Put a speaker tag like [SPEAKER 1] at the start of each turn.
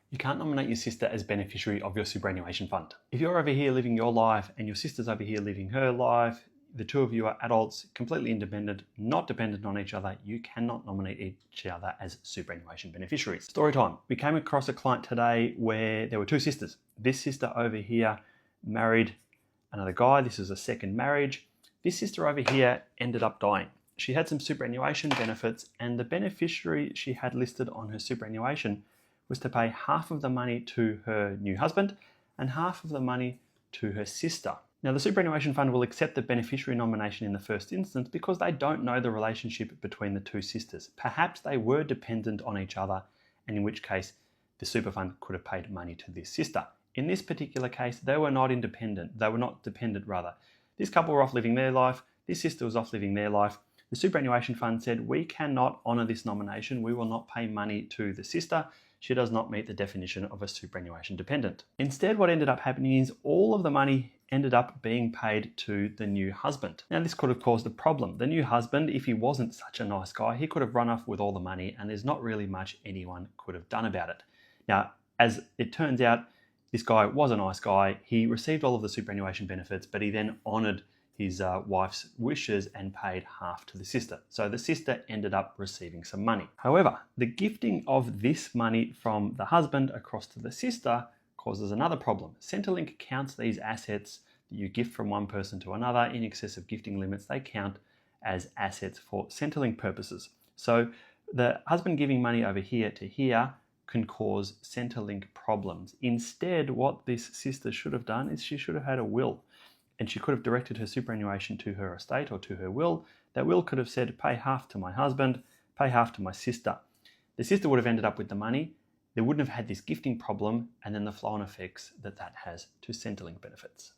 [SPEAKER 1] You can't nominate your sister as beneficiary of your superannuation fund. If you're over here living your life and your sister's over here living her life, the two of you are adults, completely independent, not dependent on each other, you cannot nominate each other as superannuation beneficiaries. Story time. We came across a client today where there were two sisters. This sister over here married another guy. This is a second marriage. This sister over here ended up dying. She had some superannuation benefits, and the beneficiary she had listed on her superannuation was to pay half of the money to her new husband and half of the money to her sister. Now, the superannuation fund will accept the beneficiary nomination in the first instance because they don't know the relationship between the two sisters. Perhaps they were dependent on each other, and in which case the super fund could have paid money to this sister. In this particular case, they were not independent. They were not dependent, rather. This couple were off living their life. This sister was off living their life. The superannuation fund said, we cannot honour this nomination. We will not pay money to the sister. She does not meet the definition of a superannuation dependent. Instead, what ended up happening is all of the money ended up being paid to the new husband. Now, this could have caused a problem. The new husband, if he wasn't such a nice guy, he could have run off with all the money, and there's not really much anyone could have done about it. Now, as it turns out, this guy was a nice guy. He received all of the superannuation benefits, but he then honoured his wife's wishes and paid half to the sister. So the sister ended up receiving some money. However, the gifting of this money from the husband across to the sister causes another problem. Centrelink counts these assets that you gift from one person to another in excess of gifting limits. They count as assets for Centrelink purposes. So the husband giving money over here to here can cause Centrelink problems. Instead, what this sister should have done is she should have had a will, and she could have directed her superannuation to her estate or to her will. That will could have said, pay half to my husband, pay half to my sister. The sister would have ended up with the money. They wouldn't have had this gifting problem and then the flow-on effects that has to Centrelink benefits.